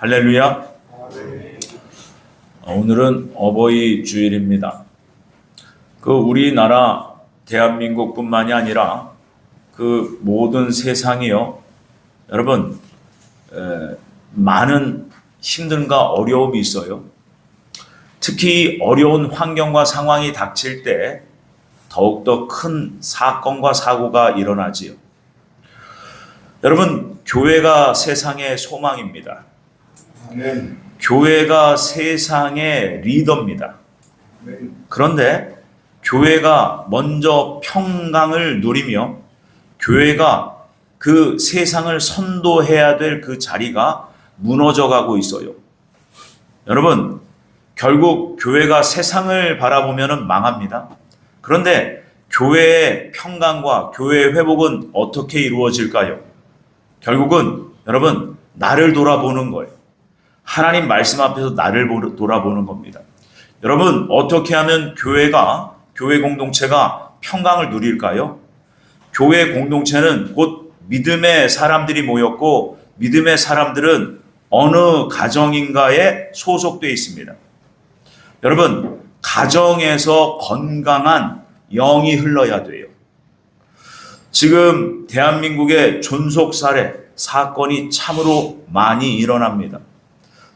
할렐루야. 오늘은 어버이 주일입니다. 우리나라 대한민국뿐만이 아니라 모든 세상이요. 여러분, 많은 힘듦과 어려움이 있어요. 특히 어려운 환경과 상황이 닥칠 때 더욱더 큰 사건과 사고가 일어나지요. 여러분, 교회가 세상의 소망입니다. 아멘. 교회가 세상의 리더입니다. 아멘. 그런데 교회가 먼저 평강을 누리며 교회가 그 세상을 선도해야 될 그 자리가 무너져 가고 있어요. 여러분, 결국 교회가 세상을 바라보면 망합니다. 그런데 교회의 평강과 교회의 회복은 어떻게 이루어질까요? 결국은 여러분, 나를 돌아보는 거예요. 하나님 말씀 앞에서 나를 돌아보는 겁니다. 여러분, 어떻게 하면 교회 공동체가 평강을 누릴까요? 교회 공동체는 곧 믿음의 사람들이 모였고, 믿음의 사람들은 어느 가정인가에 소속되어 있습니다. 여러분, 가정에서 건강한 영이 흘러야 돼요. 지금 대한민국의 존속 살해 사건이 참으로 많이 일어납니다.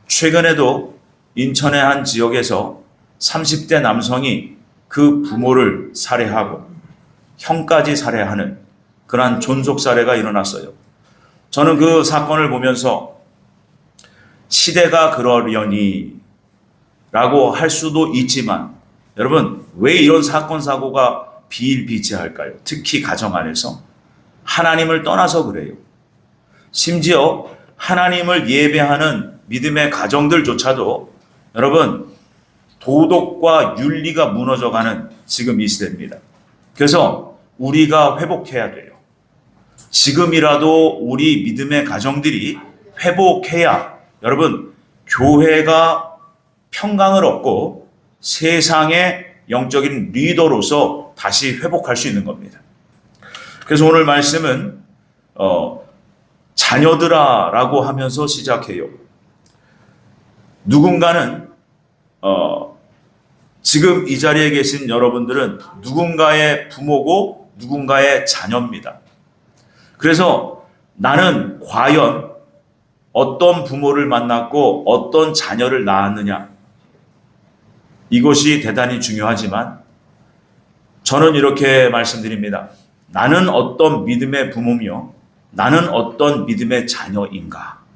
최근에도 인천의 한 지역에서 30대 남성이 그 부모를 살해하고 형까지 살해하는 그러한 존속 살해가 일어났어요. 저는 그 사건을 보면서 시대가 그러려니 라고 할 수도 있지만, 여러분, 왜 이런 사건 사고가 비일비재할까요? 특히 가정 안에서 하나님을 떠나서 그래요. 심지어 하나님을 예배하는 믿음의 가정들조차도 여러분, 도덕과 윤리가 무너져가는 지금 이 시대입니다. 그래서 우리가 회복해야 돼요. 지금이라도 우리 믿음의 가정들이 회복해야 여러분, 교회가 평강을 얻고 세상의 영적인 리더로서 다시 회복할 수 있는 겁니다. 그래서 오늘 말씀은 자녀들아 라고 하면서 시작해요. 누군가는 지금 이 자리에 계신 여러분들은 누군가의 부모고 누군가의 자녀입니다. 그래서 나는 과연 어떤 부모를 만났고 어떤 자녀를 낳았느냐, 이것이 대단히 중요하지만 저는 이렇게 말씀드립니다. 나는 어떤 믿음의 부모며 나는 어떤 믿음의 자녀인가?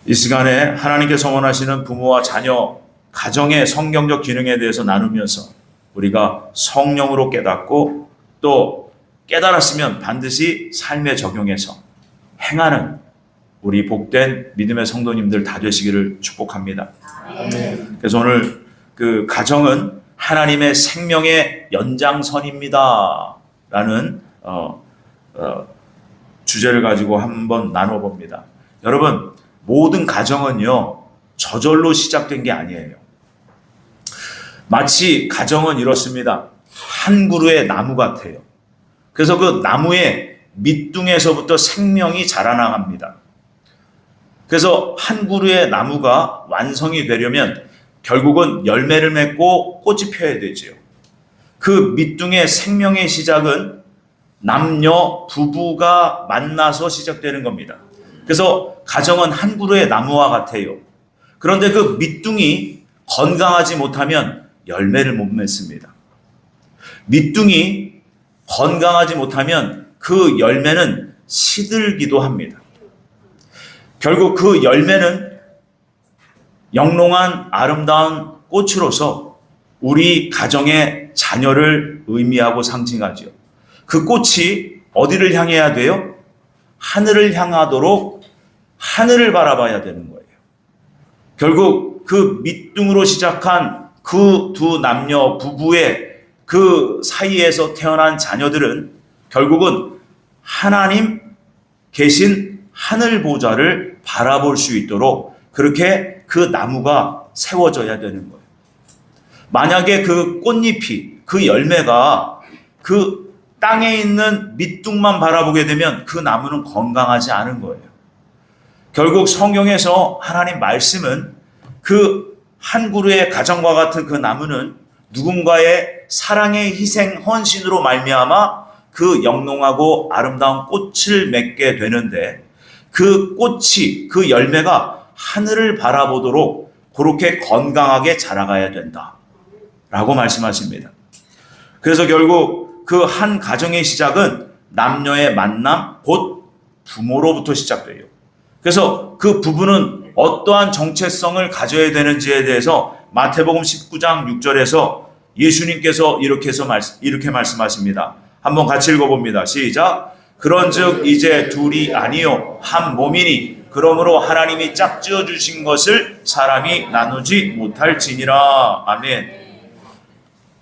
이 시간에 하나님께서 원하시는 부모와 자녀, 가정의 성경적 기능에 대해서 나누면서 우리가 성령으로 깨닫고 또 깨달았으면 반드시 삶에 적용해서 행하는 우리 복된 믿음의 성도님들 다 되시기를 축복합니다. 아멘. 그래서 오늘 그 가정은 하나님의 생명의 연장선입니다 라는 주제를 가지고 한번 나눠봅니다. 여러분, 모든 가정은요 저절로 시작된 게 아니에요. 마치 가정은 이렇습니다. 한 그루의 나무 같아요. 그래서 그 나무의 밑둥에서부터 생명이 자라나갑니다. 그래서 한 그루의 나무가 완성이 되려면 결국은 열매를 맺고 꽃이 펴야 되지요. 그 밑둥의 생명의 시작은 남녀 부부가 만나서 시작되는 겁니다. 그래서 가정은 한 그루의 나무와 같아요. 그런데 그 밑둥이 건강하지 못하면 열매를 못 맺습니다. 밑둥이 건강하지 못하면 그 열매는 시들기도 합니다. 결국 그 열매는 영롱한 아름다운 꽃으로서 우리 가정의 자녀를 의미하고 상징하죠. 그 꽃이 어디를 향해야 돼요? 하늘을 향하도록 하늘을 바라봐야 되는 거예요. 결국 그 밑둥으로 시작한 그 두 남녀 부부의 그 사이에서 태어난 자녀들은 결국은 하나님 계신 하늘 보좌를 바라볼 수 있도록 그렇게 그 나무가 세워져야 되는 거예요. 만약에 그 꽃잎이, 그 열매가 그 땅에 있는 밑둥만 바라보게 되면 그 나무는 건강하지 않은 거예요. 결국 성경에서 하나님 말씀은 그 한 그루의 가정과 같은 그 나무는 누군가의 사랑의 희생 헌신으로 말미암아 그 영롱하고 아름다운 꽃을 맺게 되는데, 그 꽃이, 그 열매가 하늘을 바라보도록 그렇게 건강하게 자라가야 된다 라고 말씀하십니다. 그래서 결국 그 한 가정의 시작은 남녀의 만남, 곧 부모로부터 시작돼요. 그래서 그 부부는 어떠한 정체성을 가져야 되는지에 대해서 마태복음 19장 6절에서 예수님께서 이렇게 말씀하십니다. 한번 같이 읽어봅니다. 시작. 그런즉 이제 둘이 아니요 한 몸이니 그러므로 하나님이 짝지어 주신 것을 사람이 나누지 못할지니라. 아멘.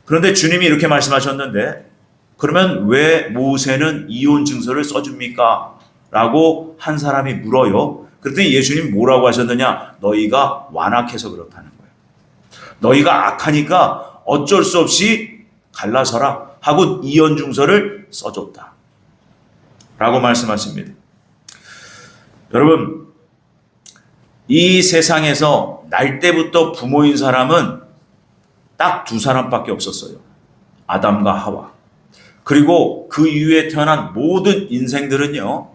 그런데 주님이 이렇게 말씀하셨는데, 그러면 왜 모세는 이혼 증서를 써줍니까? 라고 한 사람이 물어요. 그랬더니 예수님 뭐라고 하셨느냐? 너희가 완악해서 그렇다는 거예요. 너희가 악하니까 어쩔 수 없이 갈라서라 하고 이혼 증서를 써줬다 라고 말씀하십니다. 여러분, 이 세상에서 날 때부터 부모인 사람은 딱 두 사람밖에 없었어요. 아담과 하와. 그리고 그 이후에 태어난 모든 인생들은요,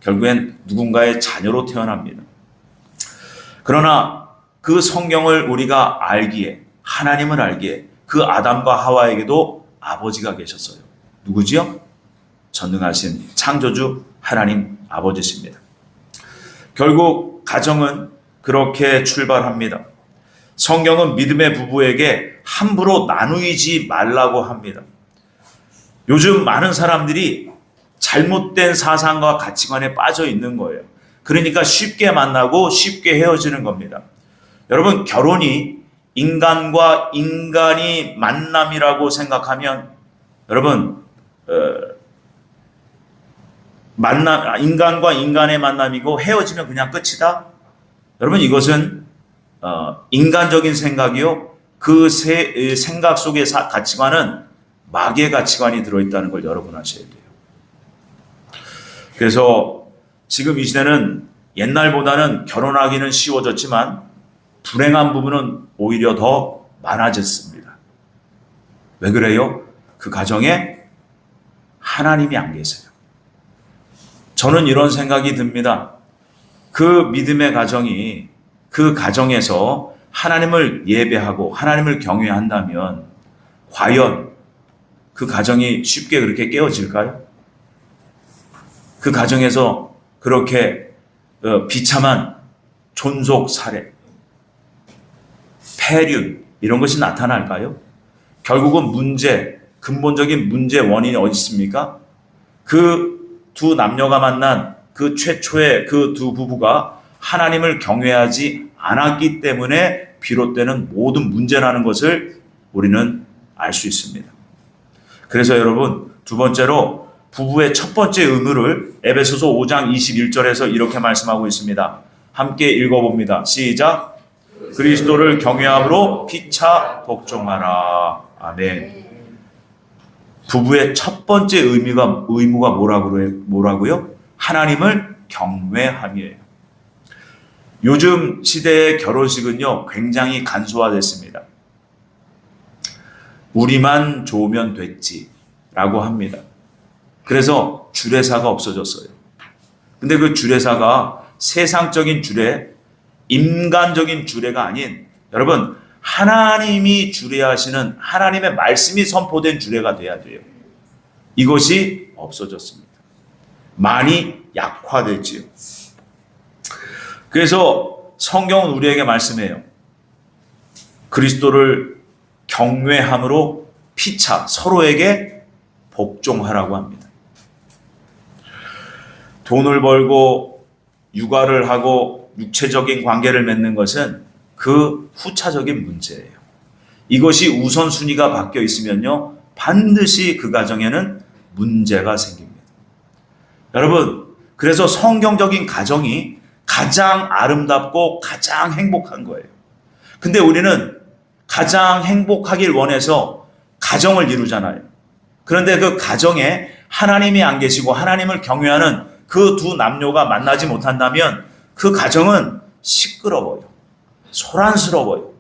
결국엔 누군가의 자녀로 태어납니다. 그러나 그 성경을 우리가 알기에, 하나님을 알기에 그 아담과 하와에게도 아버지가 계셨어요. 누구지요? 전능하신 창조주 하나님 아버지십니다. 결국 가정은 그렇게 출발합니다. 성경은 믿음의 부부에게 함부로 나누지 말라고 합니다. 요즘 많은 사람들이 잘못된 사상과 가치관에 빠져 있는 거예요. 그러니까 쉽게 만나고 쉽게 헤어지는 겁니다. 여러분, 결혼이 인간과 인간이 만남이라고 생각하면, 여러분, 인간과 인간의 만남이고 헤어지면 그냥 끝이다? 여러분, 이것은 인간적인 생각이요. 그 생각 속의 가치관은 마귀의 가치관이 들어있다는 걸 여러분 아셔야 돼요. 그래서 지금 이 시대는 옛날보다는 결혼하기는 쉬워졌지만 불행한 부분은 오히려 더 많아졌습니다. 왜 그래요? 그 가정에 하나님이 안 계세요. 저는 이런 생각이 듭니다. 그 믿음의 가정이, 그 가정에서 하나님을 예배하고 하나님을 경외한다면 과연 그 가정이 쉽게 그렇게 깨어질까요? 그 가정에서 그렇게 비참한 존속 살해, 폐륜 이런 것이 나타날까요? 결국은 근본적인 문제 원인이 어디 있습니까? 그 두 남녀가 만난 그 최초의 그 두 부부가 하나님을 경외하지 않았기 때문에 비롯되는 모든 문제라는 것을 우리는 알 수 있습니다. 그래서 여러분, 두 번째로 부부의 첫 번째 의무를 에베소서 5장 21절에서 이렇게 말씀하고 있습니다. 함께 읽어봅니다. 시작. 그리스도를 경외함으로 피차 복종하라. 아멘. 부부의 첫 번째 의무가 뭐라고요? 하나님을 경외함이에요. 요즘 시대의 결혼식은요, 굉장히 간소화됐습니다. 우리만 좋으면 됐지라고 합니다. 그래서 주례사가 없어졌어요. 근데 그 주례사가 세상적인 주례, 인간적인 주례가 아닌, 여러분, 하나님이 주례하시는 하나님의 말씀이 선포된 주례가 돼야 돼요. 이것이 없어졌습니다. 많이 약화됐지요. 그래서 성경은 우리에게 말씀해요. 그리스도를 경외함으로 피차 서로에게 복종하라고 합니다. 돈을 벌고 육아를 하고 육체적인 관계를 맺는 것은 그 후차적인 문제예요. 이것이 우선순위가 바뀌어 있으면요, 반드시 그 가정에는 문제가 생깁니다. 여러분, 그래서 성경적인 가정이 가장 아름답고 가장 행복한 거예요. 근데 우리는 가장 행복하길 원해서 가정을 이루잖아요. 그런데 그 가정에 하나님이 안 계시고 하나님을 경외하는 그 두 남녀가 만나지 못한다면 그 가정은 시끄러워요. 소란스러워요.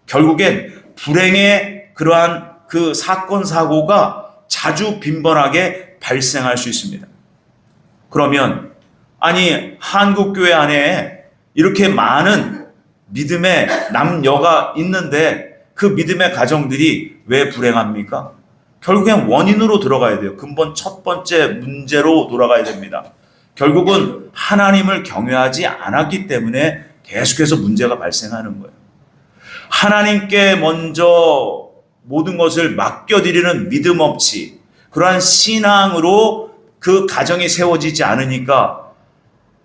결국엔 불행의 그러한 그 사건, 사고가 자주 빈번하게 발생할 수 있습니다. 그러면 아니 한국교회 안에 이렇게 많은 믿음의 남녀가 있는데 그 믿음의 가정들이 왜 불행합니까? 결국엔 원인으로 들어가야 돼요. 근본 첫 번째 문제로 돌아가야 됩니다. 결국은 하나님을 경외하지 않았기 때문에 계속해서 문제가 발생하는 거예요. 하나님께 먼저 모든 것을 맡겨드리는 믿음 없이 그러한 신앙으로 그 가정이 세워지지 않으니까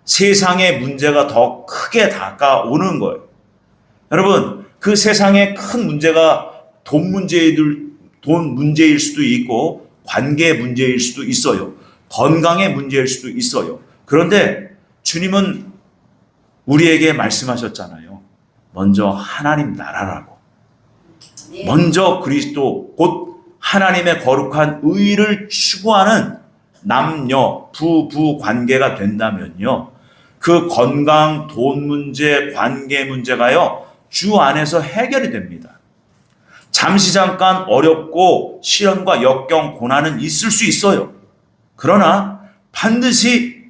세상의 문제가 더 크게 다가오는 거예요. 여러분, 그 세상의 큰 문제가 돈 문제일 수도 있고 관계 문제일 수도 있어요. 건강의 문제일 수도 있어요. 그런데 주님은 우리에게 말씀하셨잖아요. 먼저 하나님 나라라고. 먼저 그리스도 곧 하나님의 거룩한 의를 추구하는 남녀, 부부 관계가 된다면요. 그 건강, 돈 문제, 관계 문제가요. 주 안에서 해결이 됩니다. 잠시 잠깐 어렵고 시련과 역경, 고난은 있을 수 있어요. 그러나 반드시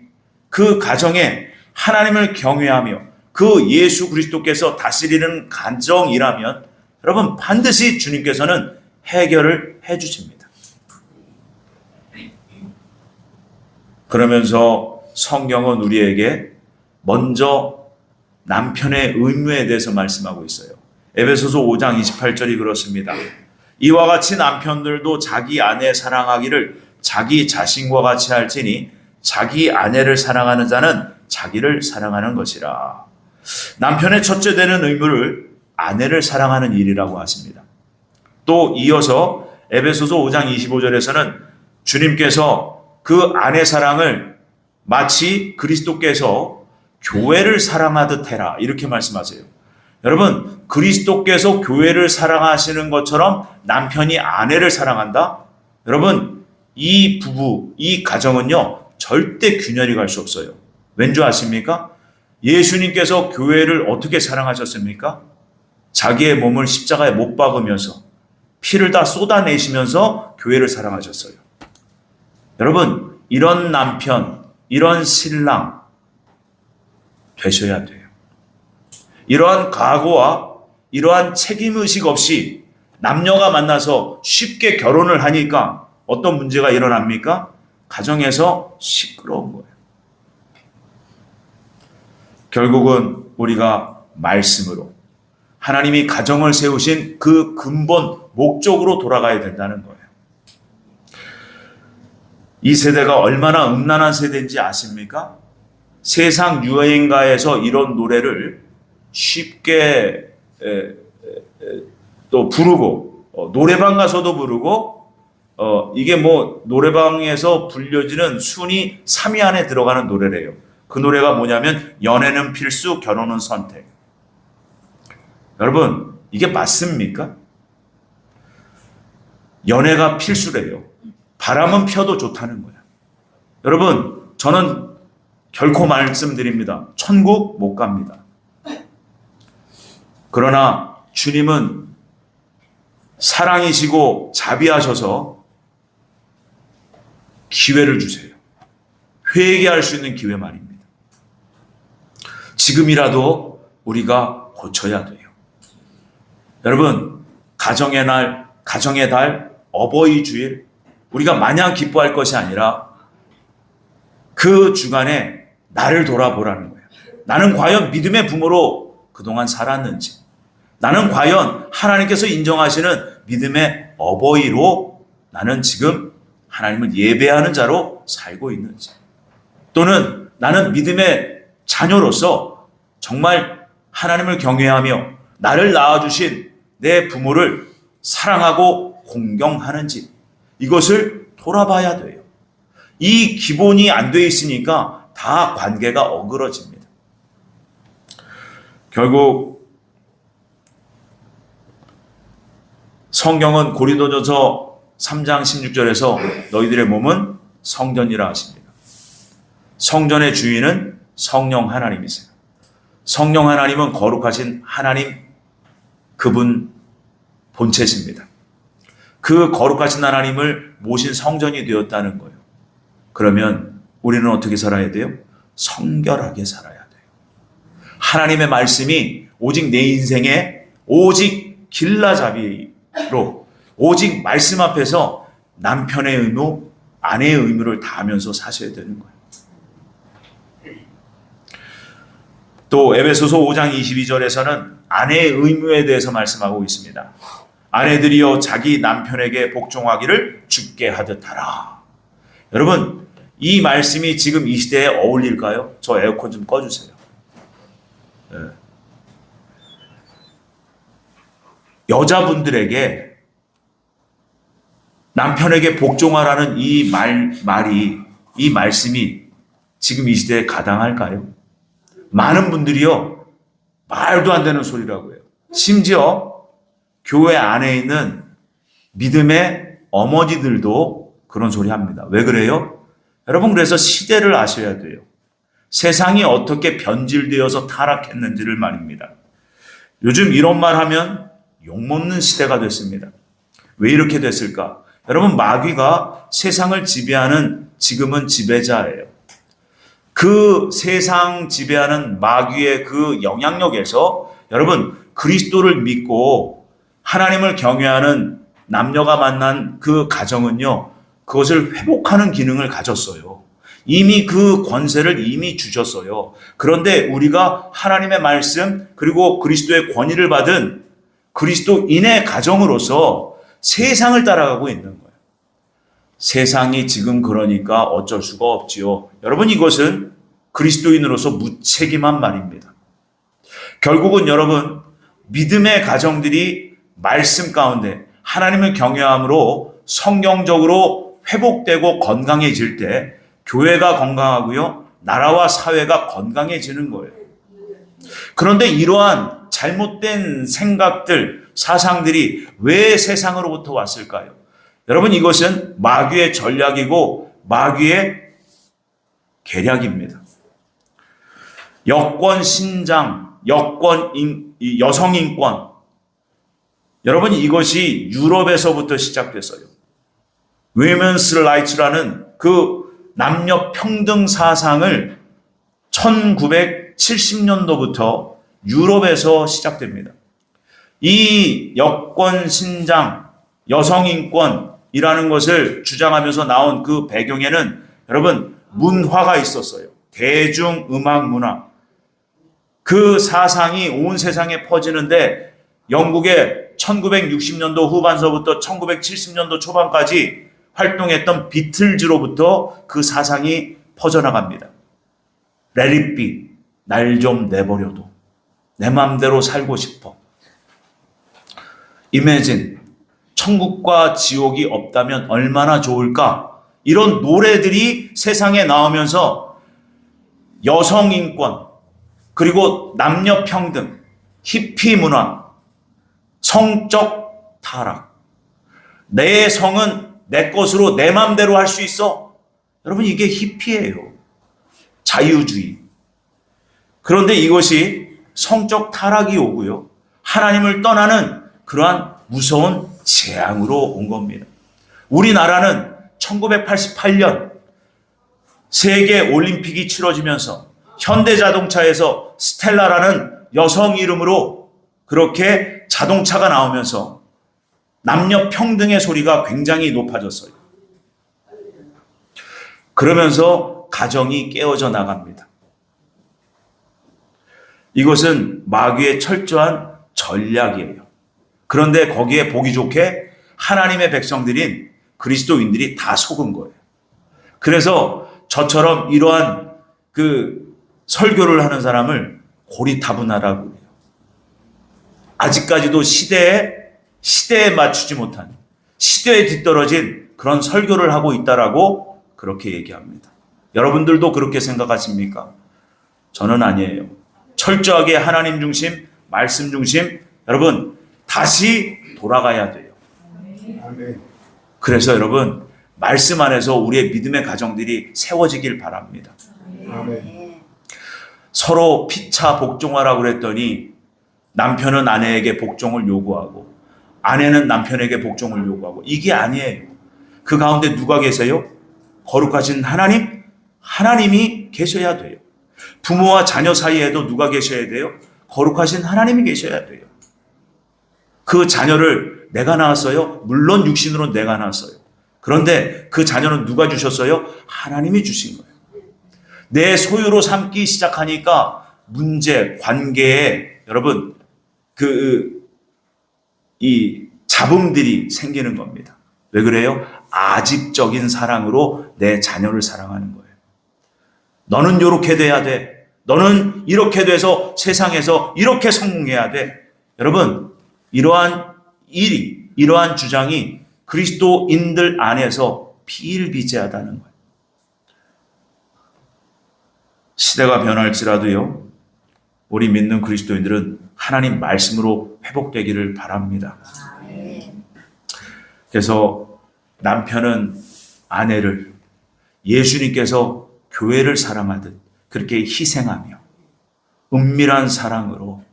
그 가정에 하나님을 경외하며 그 예수 그리스도께서 다스리는 가정이라면 여러분 반드시 주님께서는 해결을 해 주십니다. 그러면서 성경은 우리에게 먼저 남편의 의무에 대해서 말씀하고 있어요. 에베소서 5장 28절이 그렇습니다. 이와 같이 남편들도 자기 아내 사랑하기를 자기 자신과 같이 할지니 자기 아내를 사랑하는 자는 자기를 사랑하는 것이라. 남편의 첫째 되는 의무를 아내를 사랑하는 일이라고 하십니다. 또 이어서 에베소서 5장 25절에서는 주님께서 그 아내 사랑을 마치 그리스도께서 교회를 사랑하듯 해라 이렇게 말씀하세요. 여러분, 그리스도께서 교회를 사랑하시는 것처럼 남편이 아내를 사랑한다? 여러분, 이 부부, 이 가정은요 절대 균열이 갈 수 없어요. 왠지 아십니까? 예수님께서 교회를 어떻게 사랑하셨습니까? 자기의 몸을 십자가에 못 박으면서 피를 다 쏟아내시면서 교회를 사랑하셨어요. 여러분, 이런 남편, 이런 신랑 되셔야 돼요. 이러한 각오와 이러한 책임의식 없이 남녀가 만나서 쉽게 결혼을 하니까 어떤 문제가 일어납니까? 가정에서 시끄러운 거예요. 결국은 우리가 말씀으로 하나님이 가정을 세우신 그 근본 목적으로 돌아가야 된다는 거예요. 이 세대가 얼마나 음란한 세대인지 아십니까? 세상 유행가에서 이런 노래를 쉽게 또 부르고 노래방 가서도 부르고 이게 뭐 노래방에서 불려지는 순위 3위 안에 들어가는 노래래요. 그 노래가 뭐냐면 연애는 필수, 결혼은 선택. 여러분, 이게 맞습니까? 연애가 필수래요. 바람은 펴도 좋다는 거예요. 여러분, 저는 결코 말씀드립니다. 천국 못 갑니다. 그러나 주님은 사랑이시고 자비하셔서 기회를 주세요. 회개할 수 있는 기회 말입니다. 지금이라도 우리가 고쳐야 돼요. 여러분, 가정의 날, 가정의 달, 어버이 주일, 우리가 마냥 기뻐할 것이 아니라 그 주간에 나를 돌아보라는 거예요. 나는 과연 믿음의 부모로 그동안 살았는지, 나는 과연 하나님께서 인정하시는 믿음의 어버이로 나는 지금 하나님을 예배하는 자로 살고 있는지, 또는 나는 믿음의 자녀로서 정말 하나님을 경외하며 나를 낳아주신 내 부모를 사랑하고 공경하는지, 이것을 돌아봐야 돼요. 이 기본이 안 돼 있으니까 다 관계가 어그러집니다. 결국 성경은 고린도전서 3장 16절에서 너희들의 몸은 성전이라 하십니다. 성전의 주인은 성령 하나님이세요. 성령 하나님은 거룩하신 하나님, 그분 본체십니다. 그 거룩하신 하나님을 모신 성전이 되었다는 거예요. 그러면 우리는 어떻게 살아야 돼요? 성결하게 살아야 돼요. 하나님의 말씀이 오직 내 인생에 오직 길라잡이로 오직 말씀 앞에서 남편의 의무, 아내의 의무를 다하면서 사셔야 되는 거예요. 또 에베소서 5장 22절에서는 아내의 의무에 대해서 말씀하고 있습니다. 아내들이여 자기 남편에게 복종하기를 주께 하듯 하라. 여러분, 이 말씀이 지금 이 시대에 어울릴까요? 저 에어컨 좀 꺼주세요. 네. 여자분들에게 남편에게 복종하라는 이 말씀이 지금 이 시대에 가당할까요? 많은 분들이요, 말도 안 되는 소리라고 해요. 심지어 교회 안에 있는 믿음의 어머니들도 그런 소리 합니다. 왜 그래요? 여러분, 그래서 시대를 아셔야 돼요. 세상이 어떻게 변질되어서 타락했는지를 말입니다. 요즘 이런 말 하면 욕먹는 시대가 됐습니다. 왜 이렇게 됐을까? 여러분, 마귀가 세상을 지배하는 지금은 지배자예요. 그 세상 지배하는 마귀의 그 영향력에서 여러분, 그리스도를 믿고 하나님을 경외하는 남녀가 만난 그 가정은요, 그것을 회복하는 기능을 가졌어요. 이미 그 권세를 이미 주셨어요. 그런데 우리가 하나님의 말씀 그리고 그리스도의 권위를 받은 그리스도인의 가정으로서 세상을 따라가고 있는 거예요. 세상이 지금 그러니까 어쩔 수가 없지요. 여러분, 이것은 그리스도인으로서 무책임한 말입니다. 결국은 여러분, 믿음의 가정들이 말씀 가운데 하나님을 경외함으로 성경적으로 회복되고 건강해질 때 교회가 건강하고요, 나라와 사회가 건강해지는 거예요. 그런데 이러한 잘못된 생각들, 사상들이 왜 세상으로부터 왔을까요? 여러분, 이것은 마귀의 전략이고 마귀의 계략입니다. 여권 신장, 여성 인권. 여러분, 이것이 유럽에서부터 시작됐어요. Women's Rights라는 그 남녀 평등 사상을 1970년도부터 유럽에서 시작됩니다. 이 여권 신장, 여성 인권이라는 것을 주장하면서 나온 그 배경에는 여러분, 문화가 있었어요. 대중음악 문화. 그 사상이 온 세상에 퍼지는데 영국의 1960년도 후반서부터 1970년도 초반까지 활동했던 비틀즈로부터 그 사상이 퍼져나갑니다. Let it be. 날 좀 내버려둬. 내 마음대로 살고 싶어. Imagine. 천국과 지옥이 없다면 얼마나 좋을까? 이런 노래들이 세상에 나오면서 여성 인권, 그리고 남녀 평등, 히피 문화, 성적 타락. 내 성은 내 것으로 내 마음대로 할 수 있어. 여러분, 이게 히피예요. 자유주의. 그런데 이것이 성적 타락이 오고요, 하나님을 떠나는 그러한 무서운 재앙으로 온 겁니다. 우리나라는 1988년 세계 올림픽이 치러지면서 현대자동차에서 스텔라라는 여성 이름으로 그렇게 자동차가 나오면서 남녀 평등의 소리가 굉장히 높아졌어요. 그러면서 가정이 깨어져 나갑니다. 이것은 마귀의 철저한 전략이에요. 그런데 거기에 보기 좋게 하나님의 백성들인 그리스도인들이 다 속은 거예요. 그래서 저처럼 이러한 그 설교를 하는 사람을 고리타분하라고 해요. 아직까지도 시대에 맞추지 못한, 시대에 뒤떨어진 그런 설교를 하고 있다라고 그렇게 얘기합니다. 여러분들도 그렇게 생각하십니까? 저는 아니에요. 철저하게 하나님 중심, 말씀 중심, 여러분 다시 돌아가야 돼요. 아멘. 그래서 여러분, 말씀 안에서 우리의 믿음의 가정들이 세워지길 바랍니다. 아멘. 서로 피차 복종하라고 그랬더니 남편은 아내에게 복종을 요구하고 아내는 남편에게 복종을 요구하고 이게 아니에요. 그 가운데 누가 계세요? 거룩하신 하나님? 하나님이 계셔야 돼요. 부모와 자녀 사이에도 누가 계셔야 돼요? 거룩하신 하나님이 계셔야 돼요. 그 자녀를 내가 낳았어요? 물론 육신으로 내가 낳았어요. 그런데 그 자녀는 누가 주셨어요? 하나님이 주신 거예요. 내 소유로 삼기 시작하니까 문제, 관계에 여러분 이 잡음들이 생기는 겁니다. 왜 그래요? 아집적인 사랑으로 내 자녀를 사랑하는 거예요. 너는 이렇게 돼야 돼. 너는 이렇게 돼서 세상에서 이렇게 성공해야 돼. 여러분, 이러한 주장이 그리스도인들 안에서 비일비재하다는 거예요. 시대가 변할지라도요, 우리 믿는 그리스도인들은 하나님 말씀으로 회복되기를 바랍니다. 그래서 남편은 아내를 예수님께서 교회를 사랑하듯 그렇게 희생하며 은밀한 사랑으로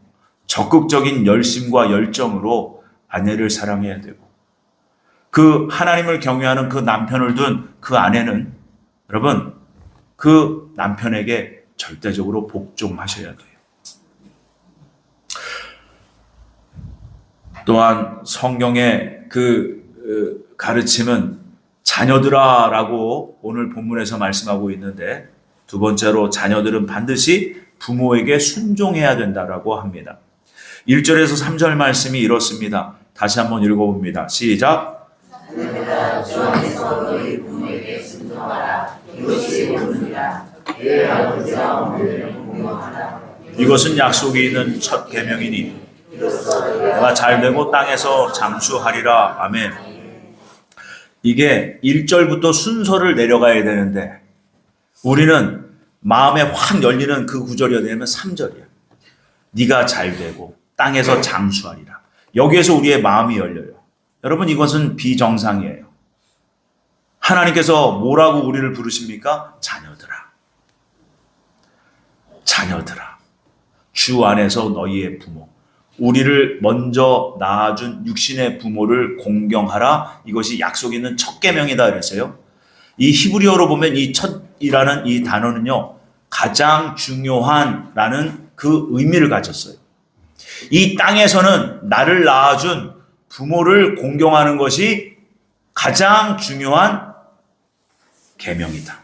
적극적인 열심과 열정으로 아내를 사랑해야 되고 그 하나님을 경외하는 그 남편을 둔 그 아내는 여러분 그 남편에게 절대적으로 복종하셔야 돼요. 또한 성경의 그 가르침은 자녀들아라고 오늘 본문에서 말씀하고 있는데 두 번째로 자녀들은 반드시 부모에게 순종해야 된다라고 합니다. 1절에서 3절 말씀이 이렇습니다. 다시 한번 읽어봅니다. 시작. 주 안에서 너희 부모에게 순종하라. 이것이 본분이라. 내 아버지와 어머니를 공경하라. 이것은 약속이 있는 첫 계명이니 내가 잘되고 땅에서 장수하리라. 아멘. 이게 1절부터 순서를 내려가야 되는데 우리는 마음에 확 열리는 그 구절이 되면 3절이야. 네가 잘되고 땅에서 장수하리라. 여기에서 우리의 마음이 열려요. 여러분 이것은 비정상이에요. 하나님께서 뭐라고 우리를 부르십니까? 자녀들아. 자녀들아. 주 안에서 너희의 부모. 우리를 먼저 낳아준 육신의 부모를 공경하라. 이것이 약속 있는 첫 계명이다 그랬어요. 이 히브리어로 보면 이 첫이라는 이 단어는요. 가장 중요한라는 그 의미를 가졌어요. 이 땅에서는 나를 낳아준 부모를 공경하는 것이 가장 중요한 계명이다.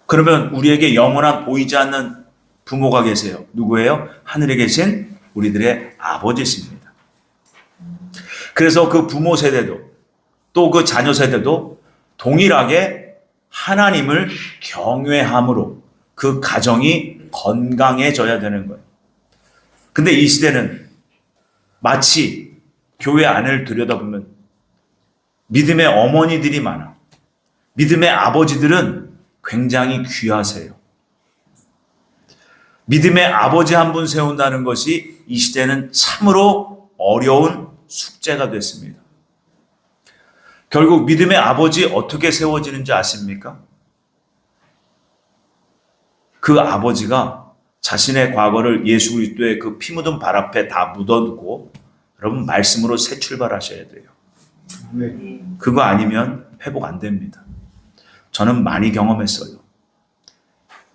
그러면 우리에게 영원한 보이지 않는 부모가 계세요. 누구예요? 하늘에 계신 우리들의 아버지십니다. 그래서 그 부모 세대도 또 그 자녀 세대도 동일하게 하나님을 경외함으로 그 가정이 건강해져야 되는 거예요. 근데 이 시대는 마치 교회 안을 들여다보면 믿음의 어머니들이 많아. 믿음의 아버지들은 굉장히 귀하세요. 믿음의 아버지 한 분 세운다는 것이 이 시대는 참으로 어려운 숙제가 됐습니다. 결국 믿음의 아버지 어떻게 세워지는지 아십니까? 그 아버지가 자신의 과거를 예수 그리스도의 그 피 묻은 발 앞에 다 묻어두고 여러분 말씀으로 새 출발하셔야 돼요. 그거 아니면 회복 안 됩니다. 저는 많이 경험했어요.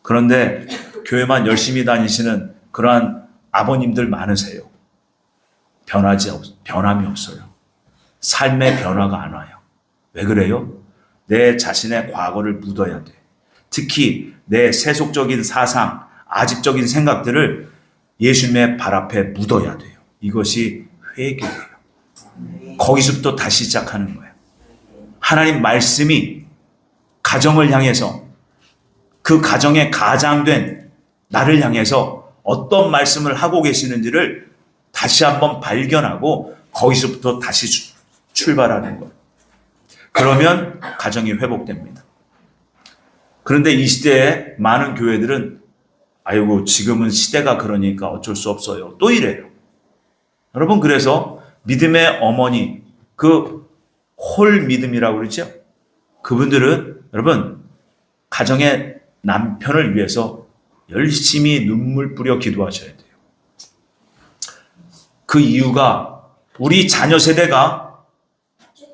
그런데 교회만 열심히 다니시는 그러한 아버님들 많으세요. 변함이 없어요. 삶의 변화가 안 와요. 왜 그래요? 내 자신의 과거를 묻어야 돼. 특히 내 세속적인 사상, 아집적인 생각들을 예수님의 발 앞에 묻어야 돼요. 이것이 회개예요. 거기서부터 다시 시작하는 거예요. 하나님 말씀이 가정을 향해서 그 가정에 가장된 나를 향해서 어떤 말씀을 하고 계시는지를 다시 한번 발견하고 거기서부터 다시 출발하는 거예요. 그러면 가정이 회복됩니다. 그런데 이 시대에 많은 교회들은 아이고 지금은 시대가 그러니까 어쩔 수 없어요. 또 이래요. 여러분 그래서 믿음의 어머니 그 홀 믿음이라고 그러죠. 그분들은 여러분 가정에 남편을 위해서 열심히 눈물 뿌려 기도하셔야 돼요. 그 이유가 우리 자녀 세대가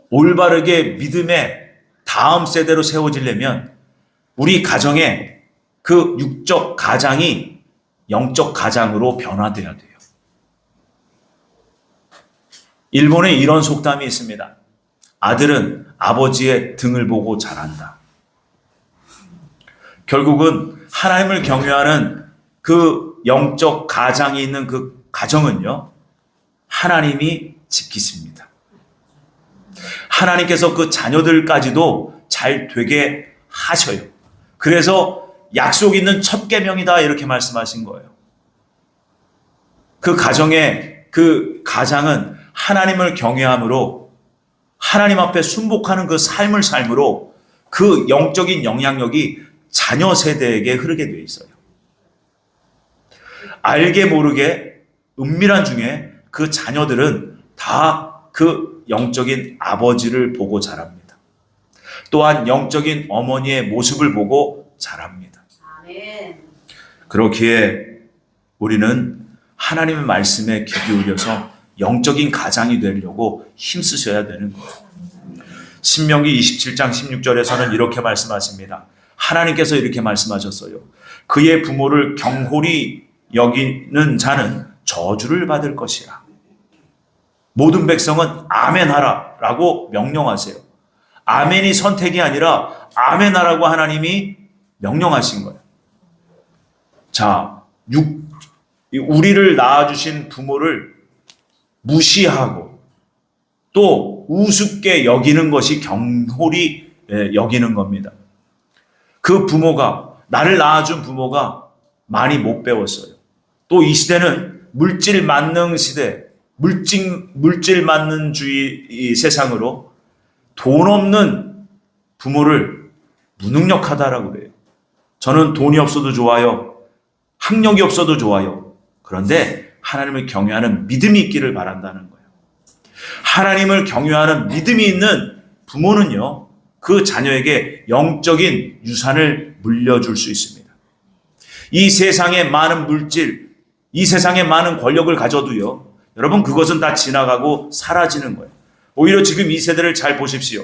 올바르게 믿음의 다음 세대로 세워지려면 우리 가정에 그 육적 가장이 영적 가장으로 변화돼야 돼요. 일본에 이런 속담이 있습니다. 아들은 아버지의 등을 보고 자란다. 결국은 하나님을 경외하는 그 영적 가장이 있는 그 가정은요, 하나님이 지키십니다. 하나님께서 그 자녀들까지도 잘 되게 하셔요. 그래서 약속 있는 첫 계명이다 이렇게 말씀하신 거예요. 그 가정의 그 가장은 하나님을 경외함으로 하나님 앞에 순복하는 그 삶을 삶으로 그 영적인 영향력이 자녀 세대에게 흐르게 되어 있어요. 알게 모르게 은밀한 중에 그 자녀들은 다 그 영적인 아버지를 보고 자랍니다. 또한 영적인 어머니의 모습을 보고 자랍니다. 아멘. 그렇기에 우리는 하나님의 말씀에 귀 기울여서 영적인 가장이 되려고 힘쓰셔야 되는 거예요. 신명기 27장 16절에서는 이렇게 말씀하십니다. 하나님께서 이렇게 말씀하셨어요. 그의 부모를 경홀히 여기는 자는 저주를 받을 것이라. 모든 백성은 아멘하라 라고 명령하세요. 아멘이 선택이 아니라 아멘하라고 하나님이 명령하신 거예요. 자, 우리를 낳아주신 부모를 무시하고 또 우습게 여기는 것이 경홀히 여기는 겁니다. 그 부모가, 나를 낳아준 부모가 많이 못 배웠어요. 또 이 시대는 물질 만능 시대, 물질 만능주의 이 세상으로 돈 없는 부모를 무능력하다라고 그래요. 저는 돈이 없어도 좋아요. 학력이 없어도 좋아요. 그런데 하나님을 경외하는 믿음이 있기를 바란다는 거예요. 하나님을 경외하는 믿음이 있는 부모는요, 그 자녀에게 영적인 유산을 물려줄 수 있습니다. 이 세상에 많은 물질, 이 세상에 많은 권력을 가져도요, 여러분 그것은 다 지나가고 사라지는 거예요. 오히려 지금 이 세대를 잘 보십시오.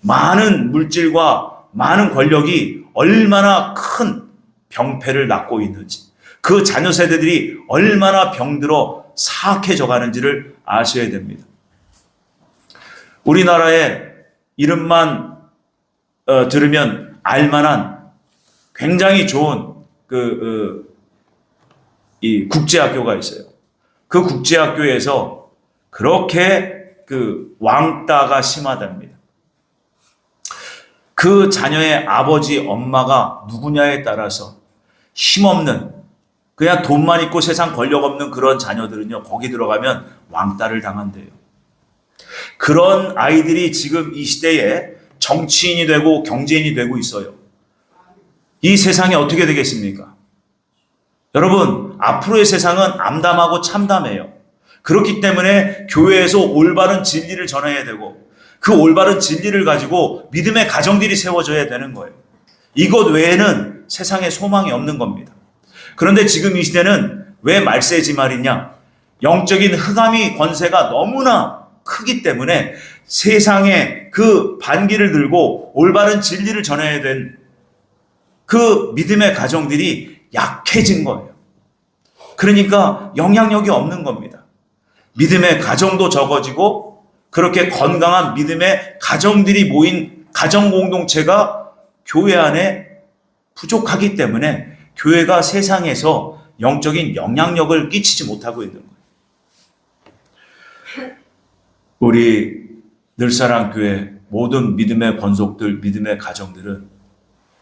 많은 물질과 많은 권력이 얼마나 큰 병폐를 낳고 있는지, 그 자녀 세대들이 얼마나 병들어 사악해져 가는지를 아셔야 됩니다. 우리나라의 이름만 들으면 알만한 굉장히 좋은 이 국제학교가 있어요. 그 국제학교에서 그렇게 왕따가 심하답니다. 그 자녀의 아버지, 엄마가 누구냐에 따라서 힘없는, 그냥 돈만 있고 세상 권력 없는 그런 자녀들은요, 거기 들어가면 왕따를 당한대요. 그런 아이들이 지금 이 시대에 정치인이 되고 경제인이 되고 있어요. 이 세상이 어떻게 되겠습니까? 여러분, 앞으로의 세상은 암담하고 참담해요. 그렇기 때문에 교회에서 올바른 진리를 전해야 되고 그 올바른 진리를 가지고 믿음의 가정들이 세워져야 되는 거예요. 이것 외에는 세상에 소망이 없는 겁니다. 그런데 지금 이 시대는 왜 말세지 말이냐? 영적인 흑암이 권세가 너무나 크기 때문에 세상에 그 반기를 들고 올바른 진리를 전해야 된 그 믿음의 가정들이 약해진 거예요. 그러니까 영향력이 없는 겁니다. 믿음의 가정도 적어지고 그렇게 건강한 믿음의 가정들이 모인 가정 공동체가 교회 안에 부족하기 때문에 교회가 세상에서 영적인 영향력을 끼치지 못하고 있는 거예요. 우리 늘사랑교회 모든 믿음의 권속들, 믿음의 가정들은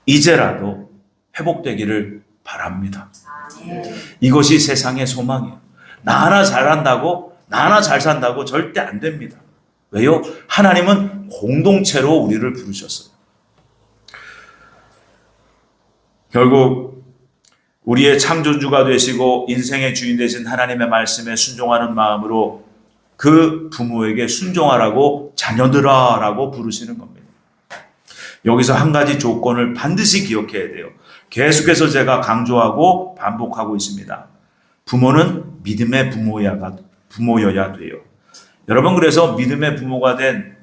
이제라도 회복되기를 바랍니다. 이것이 세상의 소망이에요. 나 하나 잘한다고, 나 하나 잘 산다고 절대 안 됩니다. 왜요? 하나님은 공동체로 우리를 부르셨어요. 결국 우리의 창조주가 되시고 인생의 주인 되신 하나님의 말씀에 순종하는 마음으로 그 부모에게 순종하라고 자녀들아 라고 부르시는 겁니다. 여기서 한 가지 조건을 반드시 기억해야 돼요. 계속해서 제가 강조하고 반복하고 있습니다. 부모는 믿음의 부모여야 돼요. 여러분, 그래서 믿음의 부모가 된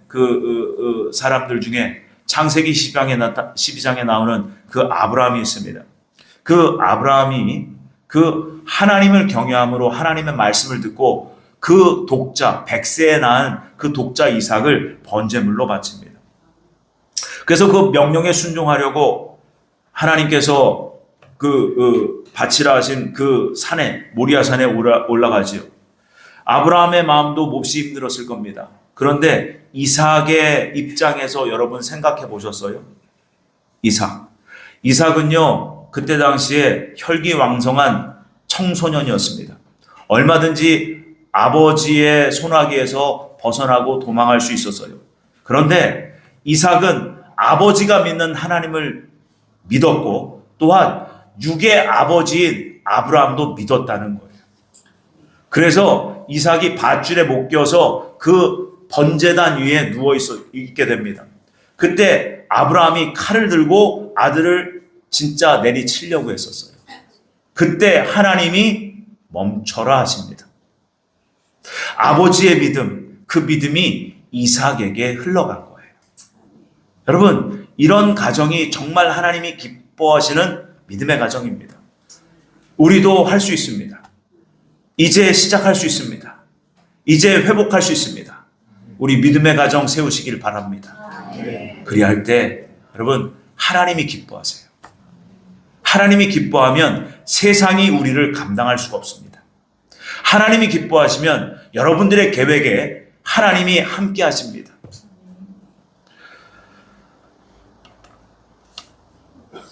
사람들 중에 창세기 12장에 나오는 그 아브라함이 있습니다. 그 아브라함이 그 하나님을 경외함으로 하나님의 말씀을 듣고 그 독자, 100세에 낳은 그 독자 이삭을 번제물로 바칩니다. 그래서 그 명령에 순종하려고 하나님께서 바치라 하신 그 산에, 모리아 산에 올라가지요. 아브라함의 마음도 몹시 힘들었을 겁니다. 그런데 이삭의 입장에서 여러분 생각해 보셨어요? 이삭은요, 그때 당시에 혈기왕성한 청소년이었습니다. 얼마든지 아버지의 손아귀에서 벗어나고 도망할 수 있었어요. 그런데 이삭은 아버지가 믿는 하나님을 믿었고 또한 육의 아버지인 아브라함도 믿었다는 거예요. 그래서 이삭이 밧줄에 못 껴서 그 번제단 위에 누워 있게 됩니다. 그때 아브라함이 칼을 들고 아들을 진짜 내리치려고 했었어요. 그때 하나님이 멈춰라 하십니다. 아버지의 믿음, 그 믿음이 이삭에게 흘러간 거예요. 여러분, 이런 가정이 정말 하나님이 기뻐하시는 믿음의 가정입니다. 우리도 할 수 있습니다. 이제 시작할 수 있습니다. 이제 회복할 수 있습니다. 우리 믿음의 가정 세우시길 바랍니다. 그리할 때 여러분, 하나님이 기뻐하세요. 하나님이 기뻐하면 세상이 우리를 감당할 수가 없습니다. 하나님이 기뻐하시면 여러분들의 계획에 하나님이 함께 하십니다.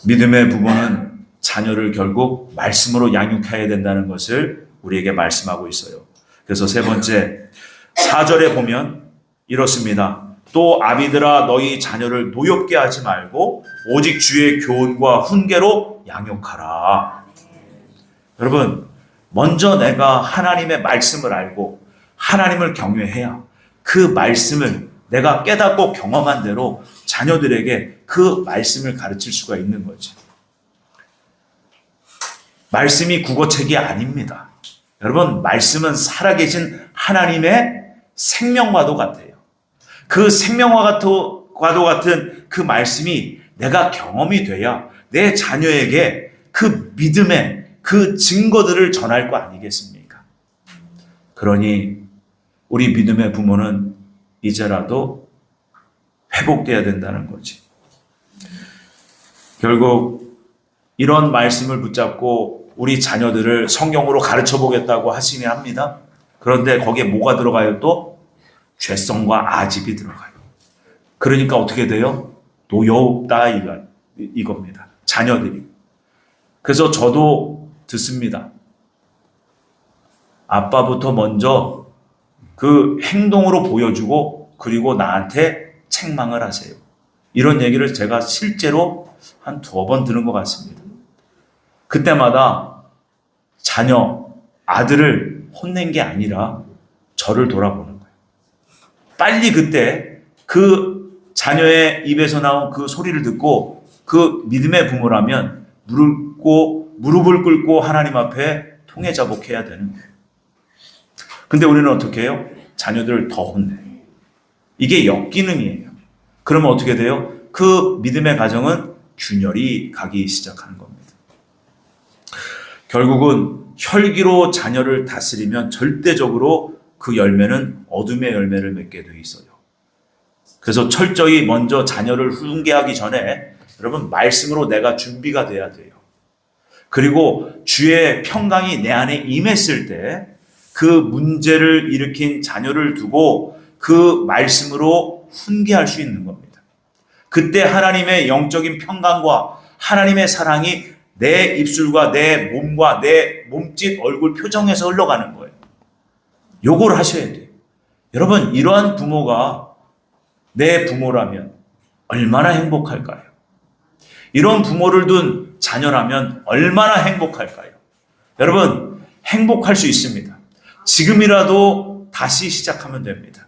믿음의 부모는 자녀를 결국 말씀으로 양육해야 된다는 것을 우리에게 말씀하고 있어요. 그래서 세 번째, 4절에 보면 이렇습니다. 또 아비들아, 너희 자녀를 노엽게 하지 말고 오직 주의 교훈과 훈계로 양육하라. 여러분, 먼저 내가 하나님의 말씀을 알고 하나님을 경외해야 그 말씀을 내가 깨닫고 경험한 대로 자녀들에게 그 말씀을 가르칠 수가 있는 거죠. 말씀이 국어책이 아닙니다. 여러분, 말씀은 살아계신 하나님의 생명과도 같아요. 그 생명과도 같은 그 말씀이 내가 경험이 돼야 내 자녀에게 그 믿음의 그 증거들을 전할 거 아니겠습니까? 그러니 우리 믿음의 부모는 이제라도 회복돼야 된다는 거지. 결국 이런 말씀을 붙잡고 우리 자녀들을 성경으로 가르쳐 보겠다고 하시긴 합니다. 그런데 거기에 뭐가 들어가요? 또 죄성과 아집이 들어가요. 그러니까 어떻게 돼요? 노여웁다 이겁니다. 자녀들이. 그래서 저도 듣습니다. 아빠부터 먼저 그 행동으로 보여주고 그리고 나한테 책망을 하세요. 이런 얘기를 제가 실제로 한 2번 들은 것 같습니다. 그때마다 자녀, 아들을 혼낸 게 아니라 저를 돌아보는 거예요. 빨리 그때 그 자녀의 입에서 나온 그 소리를 듣고 그 믿음의 부모라면 무릎을 꿇고 하나님 앞에 통회자복해야 되는 거예요. 근데 우리는 어떻게 해요? 자녀들을 더 혼내요. 이게 역기능이에요. 그러면 어떻게 돼요? 그 믿음의 가정은 균열이 가기 시작하는 겁니다. 결국은 혈기로 자녀를 다스리면 절대적으로 그 열매는 어둠의 열매를 맺게 돼 있어요. 그래서 철저히 먼저 자녀를 훈계하기 전에 여러분, 말씀으로 내가 준비가 돼야 돼요. 그리고 주의 평강이 내 안에 임했을 때 그 문제를 일으킨 자녀를 두고 그 말씀으로 훈계할 수 있는 겁니다. 그때 하나님의 영적인 평강과 하나님의 사랑이 내 입술과 내 몸과 내 몸짓, 얼굴 표정에서 흘러가는 거예요. 요걸 하셔야 돼요. 여러분, 이러한 부모가 내 부모라면 얼마나 행복할까요? 이런 부모를 둔 자녀라면 얼마나 행복할까요? 여러분, 행복할 수 있습니다. 지금이라도 다시 시작하면 됩니다.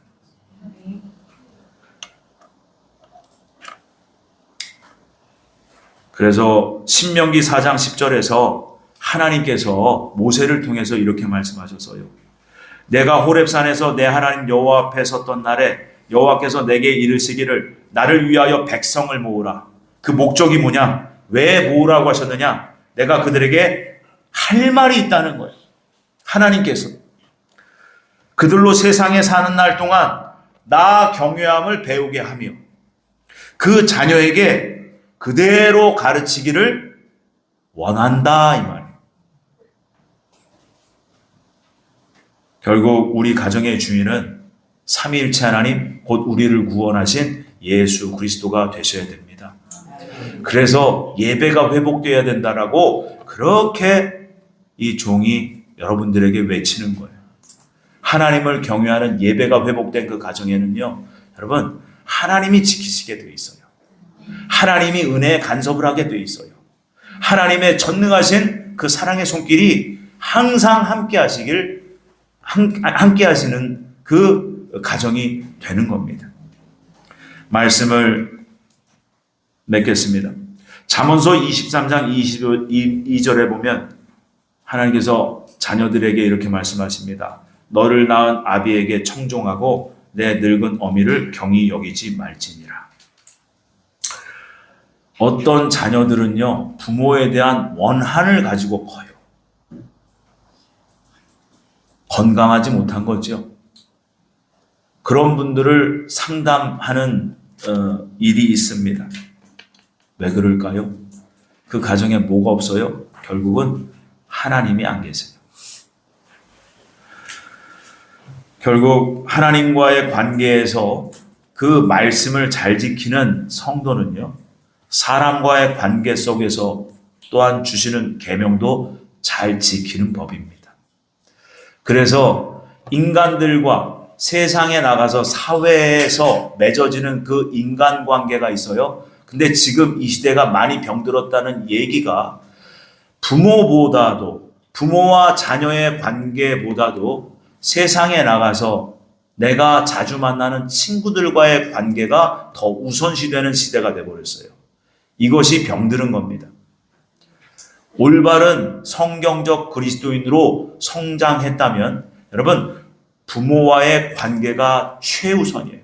그래서 신명기 4장 10절에서 하나님께서 모세를 통해서 이렇게 말씀하셨어요. 내가 호렙산에서 내 하나님 여호와 앞에 섰던 날에 여호와께서 내게 이르시기를 나를 위하여 백성을 모으라. 그 목적이 뭐냐? 왜 모으라고 하셨느냐? 내가 그들에게 할 말이 있다는 거예요. 하나님께서 그들로 세상에 사는 날 동안 나 경외함을 배우게 하며 그 자녀에게 그대로 가르치기를 원한다 이 말이에요. 결국 우리 가정의 주인은 삼위일체 하나님 곧 우리를 구원하신 예수 그리스도가 되셔야 됩니다. 그래서 예배가 회복되어야 된다라고 그렇게 이 종이 여러분들에게 외치는 거예요. 하나님을 경외하는 예배가 회복된 그 가정에는요, 여러분 하나님이 지키시게 되어 있어요. 하나님이 은혜의 간섭을 하게 되어 있어요. 하나님의 전능하신 그 사랑의 손길이 항상 함께 하시는 그 가정이 되는 겁니다. 말씀을 맺겠습니다. 잠언서 23장 22절에 보면 하나님께서 자녀들에게 이렇게 말씀하십니다. 너를 낳은 아비에게 청종하고 내 늙은 어미를 경히 여기지 말지니라. 어떤 자녀들은요, 부모에 대한 원한을 가지고 커요. 건강하지 못한 거죠. 그런 분들을 상담하는 일이 있습니다. 왜 그럴까요? 그 가정에 뭐가 없어요? 결국은 하나님이 안 계세요. 결국 하나님과의 관계에서 그 말씀을 잘 지키는 성도는요, 사람과의 관계 속에서 또한 주시는 계명도 잘 지키는 법입니다. 그래서 인간들과 세상에 나가서 사회에서 맺어지는 그 인간관계가 있어요. 근데 지금 이 시대가 많이 병들었다는 얘기가 부모와 자녀의 관계보다도 세상에 나가서 내가 자주 만나는 친구들과의 관계가 더 우선시되는 시대가 되어버렸어요. 이것이 병드는 겁니다. 올바른 성경적 그리스도인으로 성장했다면 여러분 부모와의 관계가 최우선이에요.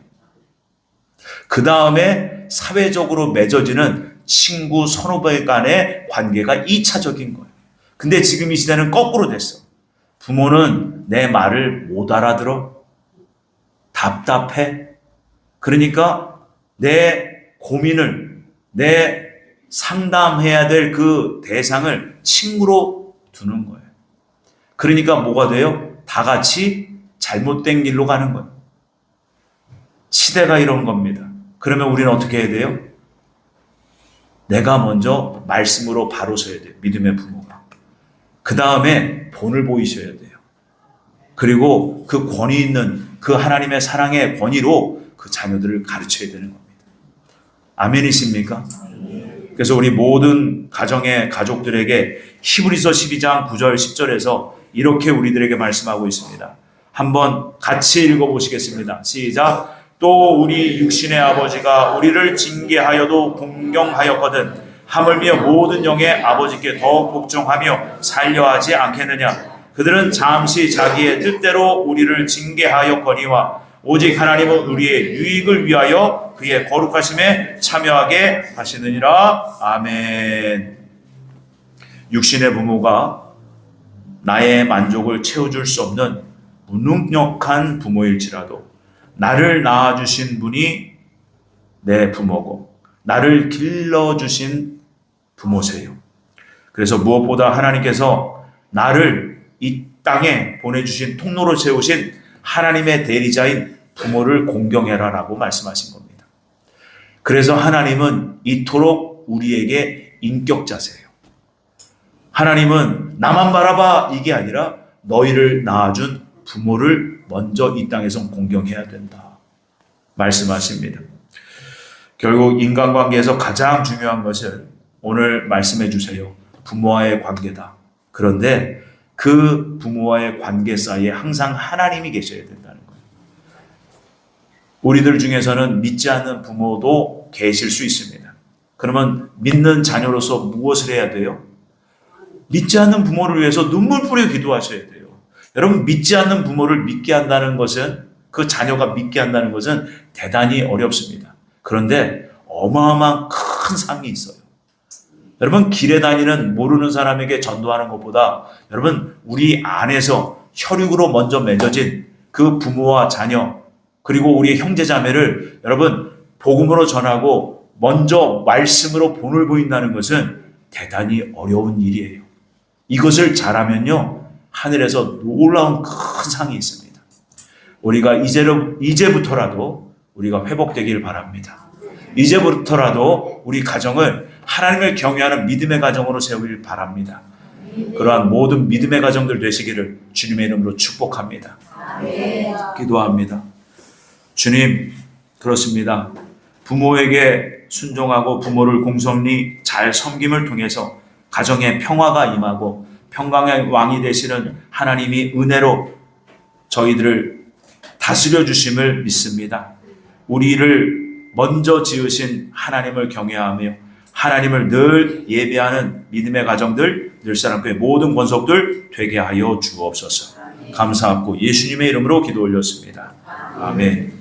그 다음에 사회적으로 맺어지는 친구 선후배 간의 관계가 2차적인 거예요. 근데 지금 이 시대는 거꾸로 됐어. 부모는 내 말을 못 알아들어. 답답해. 그러니까 내 고민을, 내 상담해야 될 그 대상을 친구로 두는 거예요. 그러니까 뭐가 돼요? 다 같이 잘못된 길로 가는 거예요. 시대가 이런 겁니다. 그러면 우리는 어떻게 해야 돼요? 내가 먼저 말씀으로 바로 서야 돼요. 믿음의 부모가. 그 다음에 본을 보이셔야 돼요. 그리고 그 권위 있는 그 하나님의 사랑의 권위로 그 자녀들을 가르쳐야 되는 겁니다. 아멘이십니까? 그래서 우리 모든 가정의 가족들에게 히브리서 12장 9절 10절에서 이렇게 우리들에게 말씀하고 있습니다. 한번 같이 읽어보시겠습니다. 시작. 또 우리 육신의 아버지가 우리를 징계하여도 공경하였거든 하물며 모든 영의 아버지께 더욱 복종하며 살려하지 않겠느냐. 그들은 잠시 자기의 뜻대로 우리를 징계하였거니와 오직 하나님은 우리의 유익을 위하여 그의 거룩하심에 참여하게 하시느니라. 아멘. 육신의 부모가 나의 만족을 채워줄 수 없는 무능력한 부모일지라도 나를 낳아주신 분이 내 부모고 나를 길러주신 부모세요. 그래서 무엇보다 하나님께서 나를 이 땅에 보내주신 통로로 세우신 하나님의 대리자인 부모를 공경해라라고 말씀하신 겁니다. 그래서 하나님은 이토록 우리에게 인격자세요. 하나님은 나만 바라봐 이게 아니라 너희를 낳아준 부모를 먼저 이 땅에서 공경해야 된다 말씀하십니다. 결국 인간관계에서 가장 중요한 것은 오늘 말씀해 주세요. 부모와의 관계다. 그런데 그 부모와의 관계 사이에 항상 하나님이 계셔야 된다는 거예요. 우리들 중에서는 믿지 않는 부모도 계실 수 있습니다. 그러면 믿는 자녀로서 무엇을 해야 돼요? 믿지 않는 부모를 위해서 눈물 뿌려 기도하셔야 돼요. 여러분, 믿지 않는 부모를 믿게 한다는 것은, 그 자녀가 믿게 한다는 것은 대단히 어렵습니다. 그런데 어마어마한 큰 상이 있어요. 여러분, 길에 다니는 모르는 사람에게 전도하는 것보다 여러분, 우리 안에서 혈육으로 먼저 맺어진 그 부모와 자녀, 그리고 우리 형제자매를 여러분 복음으로 전하고 먼저 말씀으로 본을 보인다는 것은 대단히 어려운 일이에요. 이것을 잘하면요, 하늘에서 놀라운 큰 상이 있습니다. 우리가 이제부터라도 우리가 회복되길 바랍니다. 이제부터라도 우리 가정을 하나님을 경외하는 믿음의 가정으로 세우길 바랍니다. 그러한 모든 믿음의 가정들 되시기를 주님의 이름으로 축복합니다. 기도합니다. 주님, 그렇습니다. 부모에게 순종하고 부모를 공손히 잘 섬김을 통해서 가정에 평화가 임하고 평강의 왕이 되시는 하나님이 은혜로 저희들을 다스려 주심을 믿습니다. 우리를 먼저 지으신 하나님을 경외하며 하나님을 늘 예배하는 믿음의 가정들, 늘사랑교회 모든 권속들 되게 하여 주옵소서. 감사하고 예수님의 이름으로 기도 올렸습니다. 아멘.